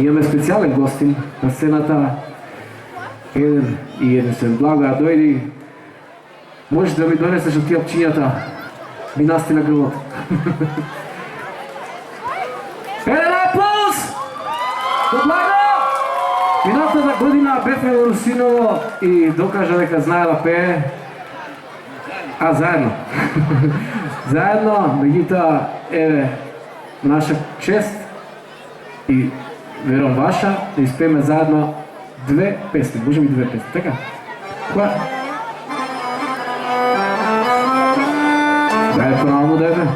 Имаме специален гостин на сцената. Еден се Благоја дојди. Можеш да ми донесеш од тие пчињата? Ми насти на грбот. Еден аплауз! За Благо! Минатата година бевме во Русиново и докажа дека знае да пее. А заедно. Заедно, меѓутоа, еве, наша чест и верувам ваша, да испееме заедно две песни. Може би две песни, така? Која? Дај понавно да еве.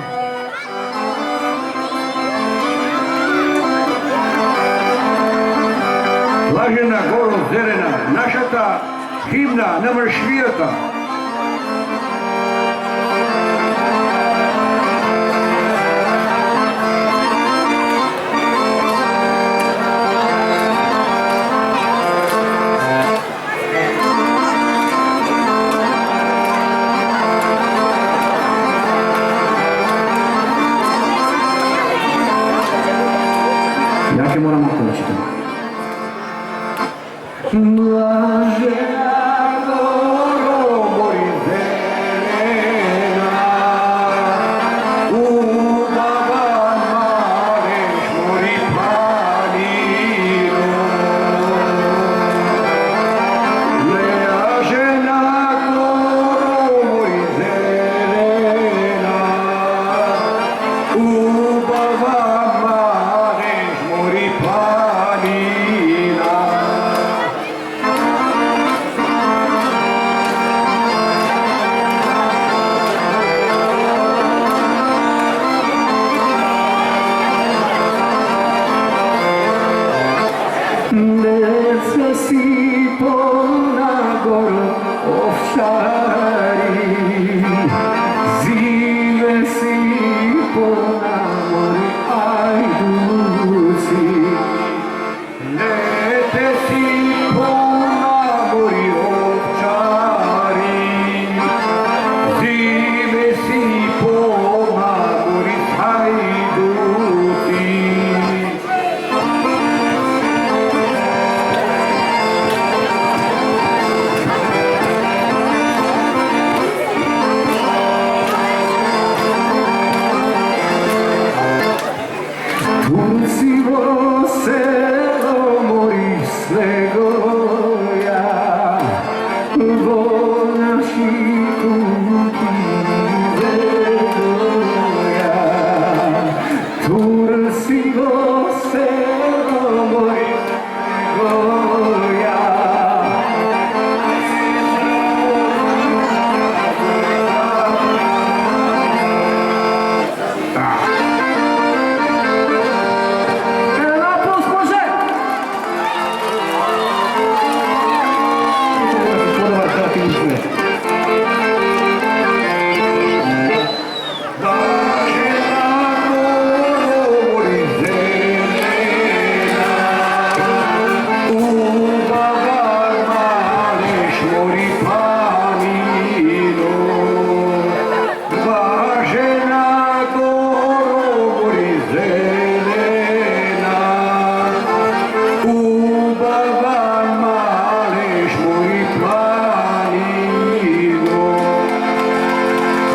Блажена горо зелена, нашата химна на мршвијата. Ја ќе морам малку да читам. Блажена Горо мори зелена, убава мареш мори планино. Блажена горо мори зелена, убава мареш мори планина. Деца си полна горо овчари, зиме си полна мори ајдуци. Лете си полна мори овчари, зиме си полна мори хајдути. Турци во село мори снегоја, во наши кути ведоја. Турци во село мори снегоја.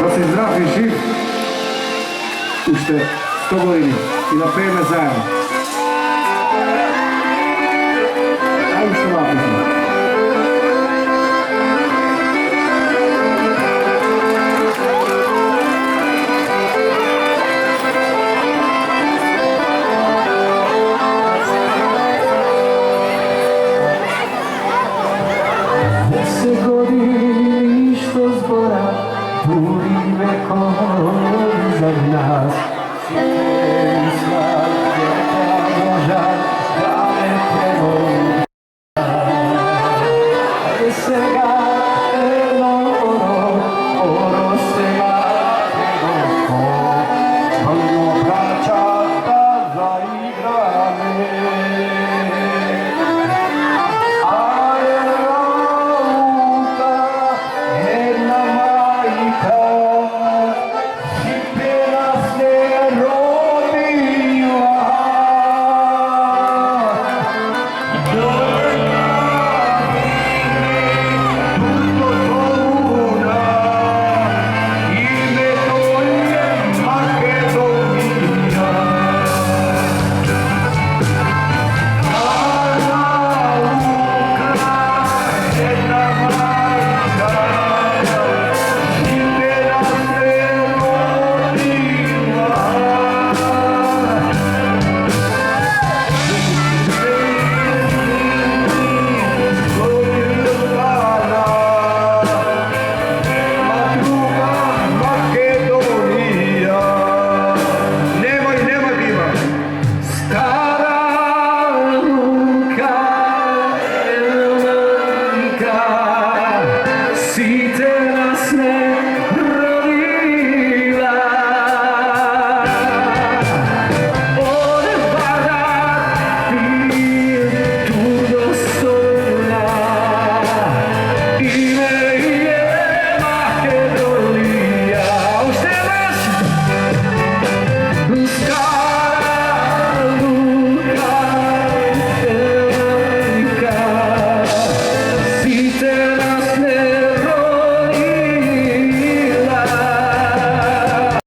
Да си здрав и жив уште 100 години и да пееме заедно.